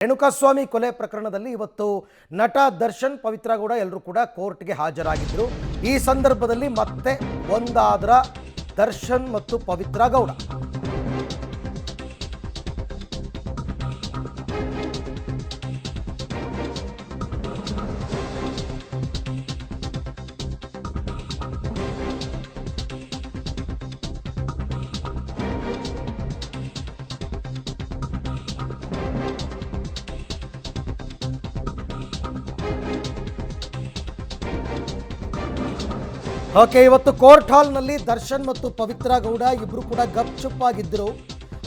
ರೇಣುಕಾಸ್ವಾಮಿ ಕೊಲೆ ಪ್ರಕರಣದಲ್ಲಿ ಇವತ್ತು ನಟ ದರ್ಶನ್ ಪವಿತ್ರ ಗೌಡ ಎಲ್ಲರೂ ಕೂಡ ಕೋರ್ಟ್ಗೆ ಹಾಜರಾಗಿದ್ದರು. ಈ ಸಂದರ್ಭದಲ್ಲಿ ಮತ್ತೆ ಒಂದಾದ್ರ ದರ್ಶನ್ ಮತ್ತು ಪವಿತ್ರ ಗೌಡ. ಓಕೆ, ಇವತ್ತು ಕೋರ್ಟ್ ಹಾಲ್ನಲ್ಲಿ ದರ್ಶನ್ ಮತ್ತು ಪವಿತ್ರ ಗೌಡ ಇಬ್ಬರು ಕೂಡ ಗಪ್ಚುಪ್ಪಾಗಿದ್ದರು.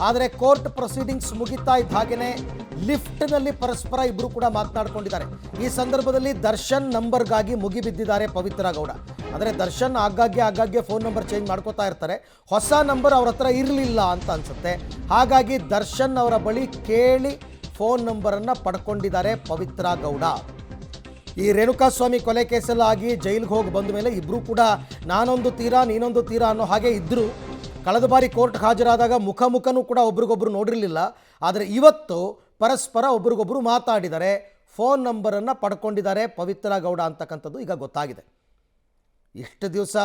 ಆದರೆ ಕೋರ್ಟ್ ಪ್ರೊಸೀಡಿಂಗ್ಸ್ ಮುಗಿತಾ ಇದ್ದ ಹಾಗೆಯೇ ಲಿಫ್ಟ್ನಲ್ಲಿ ಪರಸ್ಪರ ಇಬ್ಬರು ಕೂಡ ಮಾತನಾಡ್ಕೊಂಡಿದ್ದಾರೆ. ಈ ಸಂದರ್ಭದಲ್ಲಿ ದರ್ಶನ್ ನಂಬರ್ಗಾಗಿ ಮುಗಿಬಿದ್ದಿದ್ದಾರೆ ಪವಿತ್ರ ಗೌಡ. ಅಂದರೆ ದರ್ಶನ್ ಆಗಾಗ್ಗೆ ಫೋನ್ ನಂಬರ್ ಚೇಂಜ್ ಮಾಡ್ಕೋತಾ ಇರ್ತಾರೆ. ಹೊಸ ನಂಬರ್ ಅವ್ರ ಹತ್ರ ಇರಲಿಲ್ಲ ಅಂತ ಅನಿಸುತ್ತೆ. ಹಾಗಾಗಿ ದರ್ಶನ್ ಅವರ ಬಳಿ ಕೇಳಿ ಫೋನ್ ನಂಬರನ್ನು ಪಡ್ಕೊಂಡಿದ್ದಾರೆ ಪವಿತ್ರ ಗೌಡ. ಈ ರೇಣುಕಾಸ್ವಾಮಿ ಕೊಲೆ ಕೇಸಲ್ಲಾಗಿ ಜೈಲಿಗೆ ಹೋಗಿ ಬಂದ ಮೇಲೆ ಇಬ್ಬರು ಕೂಡ ನಾನೊಂದು ತೀರಾ ನೀನೊಂದು ತೀರಾ ಅನ್ನೋ ಹಾಗೆ ಇದ್ದರು. ಕಳೆದ ಬಾರಿ ಕೋರ್ಟ್ಗೆ ಹಾಜರಾದಾಗ ಮುಖನೂ ಕೂಡ ಒಬ್ರಿಗೊಬ್ರು ನೋಡಿರಲಿಲ್ಲ. ಆದರೆ ಇವತ್ತು ಪರಸ್ಪರ ಒಬ್ರಿಗೊಬ್ರು ಮಾತಾಡಿದ್ದಾರೆ, ಫೋನ್ ನಂಬರನ್ನು ಪಡ್ಕೊಂಡಿದ್ದಾರೆ ಪವಿತ್ರ ಗೌಡ ಅಂತಕ್ಕಂಥದ್ದು ಈಗ ಗೊತ್ತಾಗಿದೆ. ಇಷ್ಟು ದಿವಸ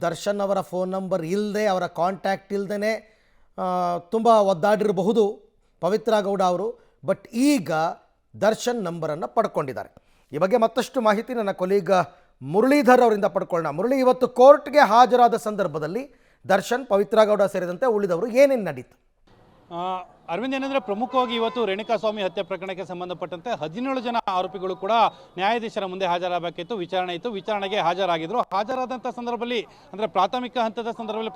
ದರ್ಶನ್ ಅವರ ಫೋನ್ ನಂಬರ್ ಇಲ್ಲದೆ, ಅವರ ಕಾಂಟ್ಯಾಕ್ಟ್ ಇಲ್ಲದೇ ತುಂಬ ಒದ್ದಾಡಿರಬಹುದು ಪವಿತ್ರ ಗೌಡ ಅವರು. ಬಟ್ ಈಗ ದರ್ಶನ್ ನಂಬರನ್ನು ಪಡ್ಕೊಂಡಿದ್ದಾರೆ. ಈ ಬಗ್ಗೆ ಮತ್ತಷ್ಟು ಮಾಹಿತಿ ನನ್ನ ಕೊಲೀಗ ಮುರಳೀಧರ್ ಅವರಿಂದ ಪಡ್ಕೊಳ್ಳೋಣ. ಮುರಳಿ, ಇವತ್ತು ಕೋರ್ಟ್ಗೆ ಹಾಜರಾದ ಸಂದರ್ಭದಲ್ಲಿ ದರ್ಶನ್, ಪವಿತ್ರ ಗೌಡ ಸೇರಿದಂತೆ ಉಳಿದವರು ಏನೇನು ನಡೀತು? ಅರವಿಂದ್, ಏನಂದರೆ ಪ್ರಮುಖವಾಗಿ ಇವತ್ತು ರೇಣುಕಾಸ್ವಾಮಿ ಹತ್ಯೆ ಪ್ರಕರಣಕ್ಕೆ ಸಂಬಂಧಪಟ್ಟಂತೆ 17 ಜನ ಆರೋಪಿಗಳು ಕೂಡ ನ್ಯಾಯಾಧೀಶರ ಮುಂದೆ ಹಾಜರಾಗಬೇಕಿತ್ತು. ವಿಚಾರಣೆ ಇತ್ತು, ವಿಚಾರಣೆಗೆ ಹಾಜರಾಗಿದ್ದರು. ಹಾಜರಾದಂಥ ಸಂದರ್ಭದಲ್ಲಿ ಅಂದರೆ ಪ್ರಾಥಮಿಕ ಹಂತದ ಸಂದರ್ಭದಲ್ಲಿ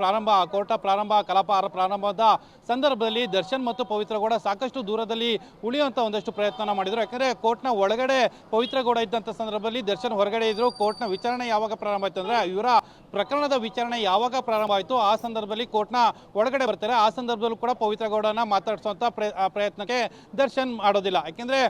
ಕಲಾಪ ಪ್ರಾರಂಭದ ಸಂದರ್ಭದಲ್ಲಿ ದರ್ಶನ್ ಮತ್ತು ಪವಿತ್ರ ಗೌಡ ಸಾಕಷ್ಟು ದೂರದಲ್ಲಿ ಉಳಿಯುವಂಥ ಒಂದಷ್ಟು ಪ್ರಯತ್ನ ಮಾಡಿದರು. ಯಾಕಂದರೆ ಕೋರ್ಟ್ನ ಒಳಗಡೆ ಪವಿತ್ರ ಗೌಡ ಇದ್ದಂಥ ಸಂದರ್ಭದಲ್ಲಿ ದರ್ಶನ್ ಹೊರಗಡೆ ಇದ್ದರು. ಕೋರ್ಟ್ನ ವಿಚಾರಣೆ ಯಾವಾಗ ಪ್ರಾರಂಭ ಆಯಿತು ಅಂದರೆ ಇವರ ಪ್ರಕರಣದ ವಿಚಾರಣೆ ಯಾವಾಗ ಪ್ರಾರಂಭ ಆಯಿತು ಆ ಸಂದರ್ಭದಲ್ಲಿ ಕೋರ್ಟ್ನ ಒಳಗಡೆ ಬರ್ತಾರೆ. ಆ ಸಂದರ್ಭದಲ್ಲೂ ಕೂಡ ಪವಿತ್ರ ಗೌಡನ ಮಾತಾಡಿಸುವಂಥ ಪ್ರಯತ್ನಕ್ಕೆ ದರ್ಶನ್ ಮಾಡೋದಿಲ್ಲ. ಯಾಕೆಂದರೆ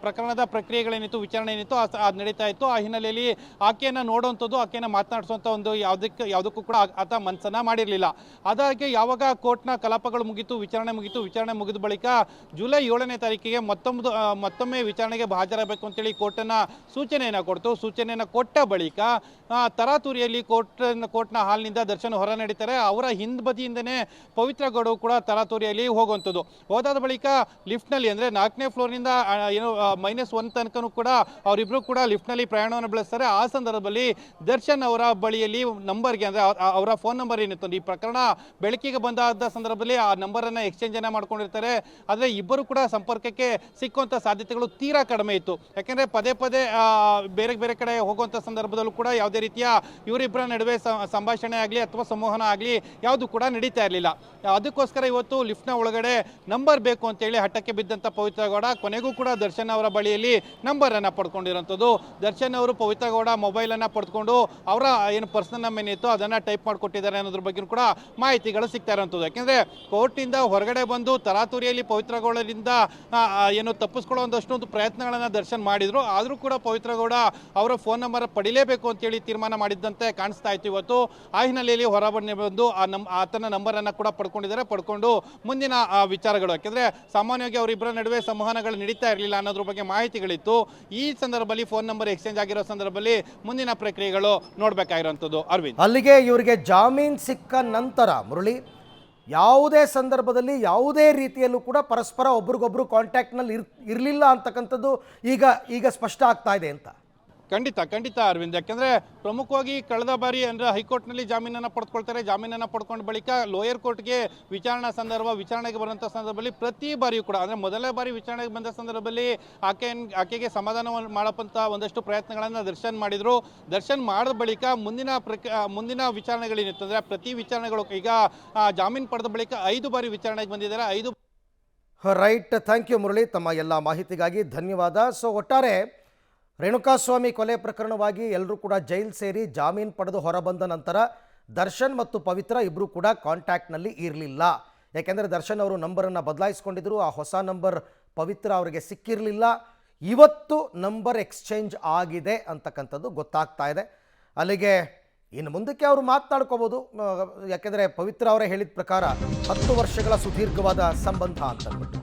ಪ್ರಕರಣದ ಪ್ರಕ್ರಿಯೆಗಳೇನಿತ್ತು, ವಿಚಾರಣೆ ಏನಿತ್ತು ಅದು ನಡೀತಾ ಇತ್ತು. ಆ ಹಿನ್ನೆಲೆಯಲ್ಲಿ ಆಕೆಯನ್ನು ನೋಡುವಂಥದ್ದು, ಆಕೆಯನ್ನು ಮಾತನಾಡಿಸುವಂಥ ಒಂದು ಯಾವುದಕ್ಕೂ ಕೂಡ ಆತ ಮನಸ್ಸನ್ನು ಮಾಡಿರಲಿಲ್ಲ. ಅದಾಗಿ ಯಾವಾಗ ಕೋರ್ಟ್ನ ಕಲಾಪಗಳು ಮುಗಿತು, ವಿಚಾರಣೆ ಮುಗಿದ ಬಳಿಕ ಜುಲೈ 7ನೇ ತಾರೀಕಿಗೆ ಮತ್ತೊಮ್ಮೆ ವಿಚಾರಣೆಗೆ ಹಾಜರಾಗಬೇಕು ಅಂತೇಳಿ ಕೋರ್ಟನ್ನು ಸೂಚನೆಯನ್ನು ಕೊಟ್ಟ ಬಳಿಕ ತರಾತುರಿಯಲ್ಲಿ ಕೋರ್ಟ್ನ ಹಾಲ್ನಿಂದ ದರ್ಶನ್ ಹೊರ ನಡೀತಾರೆ. ಅವರ ಹಿಂಬದಿಯಿಂದನೇ ಪವಿತ್ರ ಗೌಡ ಕೂಡ ತರಾತುರಿಯಲ್ಲಿ ಹೋಗುವಂಥದ್ದು. ಹೋದಾದ ಬಳಿಕ ಲಿಫ್ಟ್ನಲ್ಲಿ ಅಂದರೆ 4ನೇ ಫ್ಲೋರ್ನಿಂದ -1 ತನಕನೂ ಕೂಡ ಅವರಿಬ್ಬರು ಕೂಡ ಲಿಫ್ಟ್ನಲ್ಲಿ ಪ್ರಯಾಣವನ್ನು ಬೆಳೆಸ್ತಾರೆ. ಆ ಸಂದರ್ಭದಲ್ಲಿ ದರ್ಶನ್ ಅವರ ಬಳಿಯಲ್ಲಿ ನಂಬರ್ಗೆ ಅಂದರೆ ಅವರ ಫೋನ್ ನಂಬರ್ ಏನಿತ್ತು, ಈ ಪ್ರಕರಣ ಬೆಳಕಿಗೆ ಬಂದಾದ ಸಂದರ್ಭದಲ್ಲಿ ಆ ನಂಬರನ್ನು ಎಕ್ಸ್ಚೇಂಜನ್ನು ಮಾಡ್ಕೊಂಡಿರ್ತಾರೆ. ಆದರೆ ಇಬ್ಬರು ಕೂಡ ಸಂಪರ್ಕಕ್ಕೆ ಸಿಕ್ಕುವಂಥ ಸಾಧ್ಯತೆಗಳು ತೀರಾ ಕಡಿಮೆ ಇತ್ತು. ಯಾಕೆಂದರೆ ಪದೇ ಬೇರೆ ಕಡೆ ಹೋಗುವಂಥ ಸಂದರ್ಭದಲ್ಲೂ ಕೂಡ ಯಾವುದೇ ರೀತಿಯ ಇವರಿಬ್ಬರ ನಡುವೆ ಸಂಭಾಷಣೆ ಆಗಲಿ ಅಥವಾ ಸಂವಹನ ಆಗಲಿ ಯಾವುದು ಕೂಡ ನಡೀತಾ ಇರಲಿಲ್ಲ. ಅದಕ್ಕೋಸ್ಕರ ಇವತ್ತು ಲಿಫ್ಟ್ನ ಒಳಗಡೆ ನಂಬರ್ ಬೇಕು ಅಂತೇಳಿ ಹಠಕ್ಕೆ ಬಿದ್ದಂಥ ಪವಿತ್ರ ಗೌಡ ಕೊನೆಗೂ ಕೂಡ ದರ್ಶನ್ ಅವರ ಬಳಿಯಲ್ಲಿ ನಂಬರನ್ನು ಪಡ್ಕೊಂಡಿರೋಂಥದ್ದು. ದರ್ಶನ್ ಅವರು ಪವಿತ್ರ ಗೌಡ ಮೊಬೈಲನ್ನು ಪಡೆದುಕೊಂಡು ಅವರ ಏನು ಪರ್ಸನಲ್ ನಂಬರ್ ಏನಿತ್ತು ಅದನ್ನು ಟೈಪ್ ಮಾಡಿಕೊಟ್ಟಿದ್ದಾರೆ ಅನ್ನೋದ್ರ ಬಗ್ಗೆ ಕೂಡ ಮಾಹಿತಿಗಳು ಸಿಗ್ತಾ ಇರೋಂಥದ್ದು. ಯಾಕೆಂದರೆ ಕೋರ್ಟಿಂದ ಹೊರಗಡೆ ಬಂದು ತರಾತುರಿಯಲ್ಲಿ ಪವಿತ್ರ ಗೌಡರಿಂದ ಏನು ತಪ್ಪಿಸ್ಕೊಳ್ಳೋ ಒಂದಷ್ಟು ಪ್ರಯತ್ನಗಳನ್ನು ದರ್ಶನ್ ಮಾಡಿದರು. ಆದರೂ ಕೂಡ ಪವಿತ್ರ ಗೌಡ ಅವರ ಫೋನ್ ನಂಬರ್ ಪಡಿಲೇಬೇಕು ಅಂತೇಳಿ ತೀರ್ಮಾನ ಮಾಡಿದ್ದಂತೆ ಕಾಣಿಸ್ತಾ ಇತ್ತು. ಇವತ್ತು ಆ ಹಿನ್ನೆಲೆಯಲ್ಲಿ ಹೊರಬಂದು ಆತನ ನಂಬರನ್ನು ಕೂಡ ಪಡ್ಕೊಂಡು ಮುಂದಿನ ವಿಚಾರಗಳು, ಯಾಕೆಂದರೆ ಸಾಮಾನ್ಯವಾಗಿ ಅವರಿಬ್ಬರ ನಡುವೆ ಸಂವಹನಗಳು ನಡೀತಾ ಇರಲಿಲ್ಲ ಅನ್ನೋದ್ರ ಬಗ್ಗೆ ಮಾಹಿತಿಗಳಿತ್ತು. ಈ ಸಂದರ್ಭದಲ್ಲಿ ಫೋನ್ ನಂಬರ್ ಎಕ್ಸ್ಚೇಂಜ್ ಆಗಿರೋ ಸಂದರ್ಭದಲ್ಲಿ ಮುಂದಿನ ಪ್ರಕ್ರಿಯೆಗಳು ನೋಡಬೇಕಾಗಿರುವಂಥದ್ದು. ಅರವಿಂದ್, ಅಲ್ಲಿಗೆ ಇವರಿಗೆ ಜಾಮೀನು ಸಿಕ್ಕ ನಂತರ ಮುರಳಿ ಯಾವುದೇ ಸಂದರ್ಭದಲ್ಲಿ ಯಾವುದೇ ರೀತಿಯಲ್ಲೂ ಕೂಡ ಪರಸ್ಪರ ಒಬ್ರಿಗೊಬ್ರು ಕಾಂಟ್ಯಾಕ್ಟ್ನಲ್ಲಿ ಇರಲಿಲ್ಲ ಅಂತಕ್ಕಂಥದ್ದು ಈಗ ಸ್ಪಷ್ಟ ಆಗ್ತಾ ಇದೆ ಅಂತ. ಖಂಡಿತ ಅರವಿಂದ್. ಯಾಕೆಂದರೆ ಪ್ರಮುಖವಾಗಿ ಕಳೆದ ಬಾರಿ ಅಂದರೆ ಹೈಕೋರ್ಟ್ನಲ್ಲಿ ಜಾಮೀನನ್ನು ಪಡೆದುಕೊಳ್ತಾರೆ. ಜಾಮೀನನ್ನು ಪಡ್ಕೊಂಡ ಬಳಿಕ ಲೋಯರ್ ಕೋರ್ಟ್ಗೆ ವಿಚಾರಣೆಗೆ ಬರುವಂಥ ಸಂದರ್ಭದಲ್ಲಿ ಪ್ರತಿ ಬಾರಿಯೂ ಕೂಡ ಅಂದರೆ ಮೊದಲನೇ ಬಾರಿ ವಿಚಾರಣೆಗೆ ಬಂದ ಸಂದರ್ಭದಲ್ಲಿ ಆಕೆಗೆ ಸಮಾಧಾನ ಮಾಡೋಂಥ ಒಂದಷ್ಟು ಪ್ರಯತ್ನಗಳನ್ನು ದರ್ಶನ್ ಮಾಡಿದರು. ದರ್ಶನ್ ಮಾಡಿದ ಬಳಿಕ ಮುಂದಿನ ವಿಚಾರಣೆಗಳೇನಿತ್ತು ಅಂದರೆ ಪ್ರತಿ ವಿಚಾರಣೆಗಳು ಈಗ ಜಾಮೀನು ಪಡೆದ ಬಳಿಕ 5 ಬಾರಿ ವಿಚಾರಣೆಗೆ ಬಂದಿದ್ದಾರೆ. 5 ರೈಟ್. ಥ್ಯಾಂಕ್ ಯು ಮುರಳಿ, ತಮ್ಮ ಎಲ್ಲ ಮಾಹಿತಿಗಾಗಿ ಧನ್ಯವಾದ. ಸೊ ಒಟ್ಟಾರೆ ರೇಣುಕಾಸ್ವಾಮಿ ಕೊಲೆ ಪ್ರಕರಣವಾಗಿ ಎಲ್ಲರೂ ಕೂಡ ಜೈಲು ಸೇರಿ ಜಾಮೀನು ಪಡೆದು ಹೊರಬಂದ ನಂತರ ದರ್ಶನ್ ಮತ್ತು ಪವಿತ್ರ ಇಬ್ಬರು ಕೂಡ ಕಾಂಟ್ಯಾಕ್ಟ್ನಲ್ಲಿ ಇರಲಿಲ್ಲ. ಯಾಕೆಂದರೆ ದರ್ಶನ್ ಅವರು ನಂಬರನ್ನು ಬದಲಾಯಿಸ್ಕೊಂಡಿದ್ರು. ಆ ಹೊಸ ನಂಬರ್ ಪವಿತ್ರ ಅವರಿಗೆ ಸಿಕ್ಕಿರಲಿಲ್ಲ. ಇವತ್ತು ನಂಬರ್ ಎಕ್ಸ್ಚೇಂಜ್ ಆಗಿದೆ ಅಂತಕ್ಕಂಥದ್ದು ಗೊತ್ತಾಗ್ತಾ ಇದೆ. ಅಲ್ಲಿಗೆ ಇನ್ನು ಮುಂದಕ್ಕೆ ಅವರು ಮಾತನಾಡ್ಕೋಬೋದು. ಯಾಕೆಂದರೆ ಪವಿತ್ರ ಅವರೇ ಹೇಳಿದ ಪ್ರಕಾರ 10 ವರ್ಷಗಳ ಸುದೀರ್ಘವಾದ ಸಂಬಂಧ ಅಂತ.